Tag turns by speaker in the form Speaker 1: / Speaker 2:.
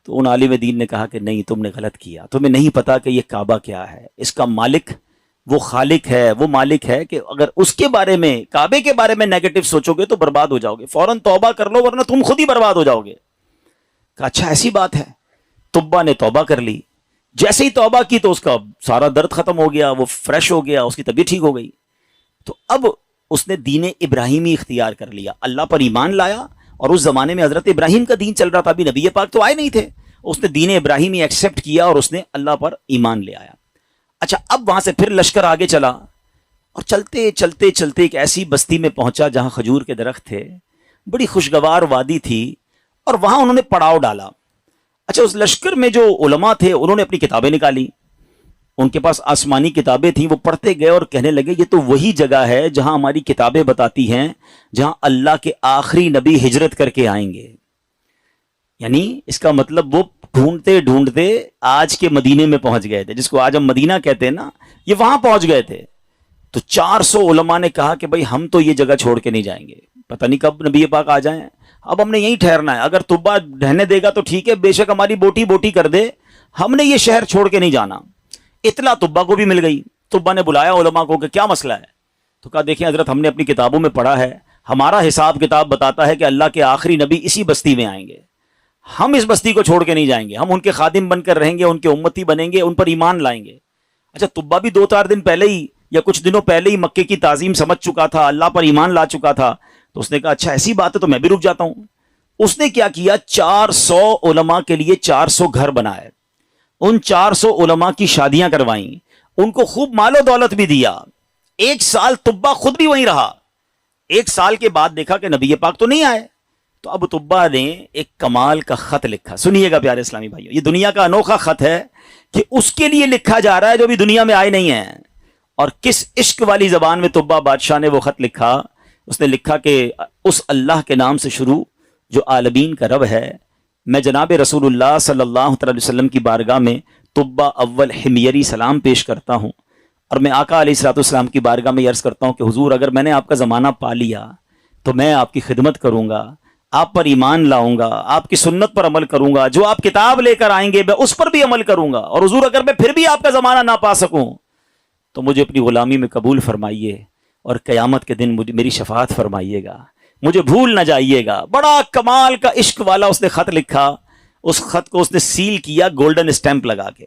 Speaker 1: تو ان عالم دین نے کہا کہ نہیں، تم نے غلط کیا، تمہیں نہیں پتا کہ یہ کعبہ کیا ہے، اس کا مالک وہ خالق ہے، وہ مالک ہے کہ اگر اس کے بارے میں، کعبے کے بارے میں نیگیٹو سوچو گے تو برباد ہو جاؤ گے، فوراً توبہ کر لو ورنہ تم خود ہی برباد ہو جاؤ گے۔ کہا اچھا ایسی بات ہے۔ تبا نے توبہ کر لی، جیسے ہی توبہ کی تو اس کا سارا درد ختم ہو گیا، وہ فریش ہو گیا، اس کی طبیعت ٹھیک ہو گئی۔ تو اب اس نے دین ابراہیمی اختیار کر لیا، اللہ پر ایمان لایا، اور اس زمانے میں حضرت ابراہیم کا دین چل رہا تھا، ابھی نبی پاک تو آئے نہیں تھے، اس نے دین ابراہیمی ایکسیپٹ کیا اور اس نے اللہ پر ایمان لے آیا۔ اچھا اب وہاں سے پھر لشکر آگے چلا، اور چلتے چلتے چلتے ایک ایسی بستی میں پہنچا جہاں کھجور کے درخت تھے، بڑی خوشگوار وادی تھی، اور وہاں انہوں نے پڑاؤ ڈالا۔ اچھا اس لشکر میں جو علماء تھے انہوں نے اپنی کتابیں نکالی، ان کے پاس آسمانی کتابیں تھیں، وہ پڑھتے گئے اور کہنے لگے یہ تو وہی جگہ ہے جہاں ہماری کتابیں بتاتی ہیں جہاں اللہ کے آخری نبی ہجرت کر کے آئیں گے۔ یعنی اس کا مطلب وہ ڈھونڈتے ڈھونڈتے آج کے مدینے میں پہنچ گئے تھے، جس کو آج ہم مدینہ کہتے ہیں نا، یہ وہاں پہنچ گئے تھے۔ تو 400 علماء نے کہا کہ بھئی ہم تو یہ جگہ چھوڑ کے نہیں جائیں گے، پتہ نہیں کب نبی پاک آ جائیں، اب ہم نے یہیں ٹھہرنا ہے، اگر طبا رہنے دے گا تو ٹھیک ہے، بے شک ہماری بوٹی بوٹی کر دے، ہم نے یہ شہر چھوڑ کے نہیں جانا۔ اطلاع طبا کو بھی مل گئی، طبا نے بلایا علماء کو کہ کیا مسئلہ ہے؟ تو کہا دیکھیں حضرت، ہم نے اپنی کتابوں میں پڑھا ہے، ہمارا حساب کتاب بتاتا ہے کہ اللہ کے آخری نبی اسی بستی میں آئیں گے، ہم اس بستی کو چھوڑ کے نہیں جائیں گے، ہم ان کے خادم بن کر رہیں گے، ان کے امتی بنیں گے، ان پر ایمان لائیں گے۔ اچھا طبا بھی 2-4 دن پہلے ہی یا کچھ دنوں پہلے ہی مکے کی تعظیم سمجھ چکا تھا، اللہ پر ایمان لا چکا تھا، تو اس نے کہا اچھا ایسی بات ہے تو میں بھی رک جاتا ہوں۔ اس نے کیا کیا، 400 علماء کے لیے 400 گھر بنائے، ان 400 علماء کی شادیاں کروائیں، ان کو خوب مال و دولت بھی دیا۔ 1 سال طبا خود بھی وہیں رہا۔ 1 سال کے بعد دیکھا کہ نبی پاک تو نہیں آئے، تو اب طبا نے ایک کمال کا خط لکھا۔ سنیے گا پیارے اسلامی بھائیو، یہ دنیا کا انوکھا خط ہے کہ اس کے لیے لکھا جا رہا ہے جو ابھی دنیا میں آئے نہیں ہیں۔ اور کس عشق والی زبان میں طبا بادشاہ نے وہ خط لکھا؟ اس نے لکھا کہ اس اللہ کے نام سے شروع جو عالمین کا رب ہے، میں جناب رسول اللہ صلی اللہ علیہ وسلم کی بارگاہ میں طبا اول حمیری سلام پیش کرتا ہوں، اور میں آقا علیہ الصلوۃ والسلام کی بارگاہ میں عرض کرتا ہوں کہ حضور اگر میں نے آپ کا زمانہ پا لیا تو میں آپ کی خدمت کروں گا، آپ پر ایمان لاؤں گا، آپ کی سنت پر عمل کروں گا، جو آپ کتاب لے کر آئیں گے میں اس پر بھی عمل کروں گا، اور حضور اگر میں پھر بھی آپ کا زمانہ نہ پا سکوں تو مجھے اپنی غلامی میں قبول فرمائیے، اور قیامت کے دن میری شفاعت فرمائیے گا، مجھے بھول نہ جائیے گا۔ بڑا کمال کا عشق والا اس نے خط لکھا، اس خط کو اس نے سیل کیا گولڈن اسٹیمپ لگا کے۔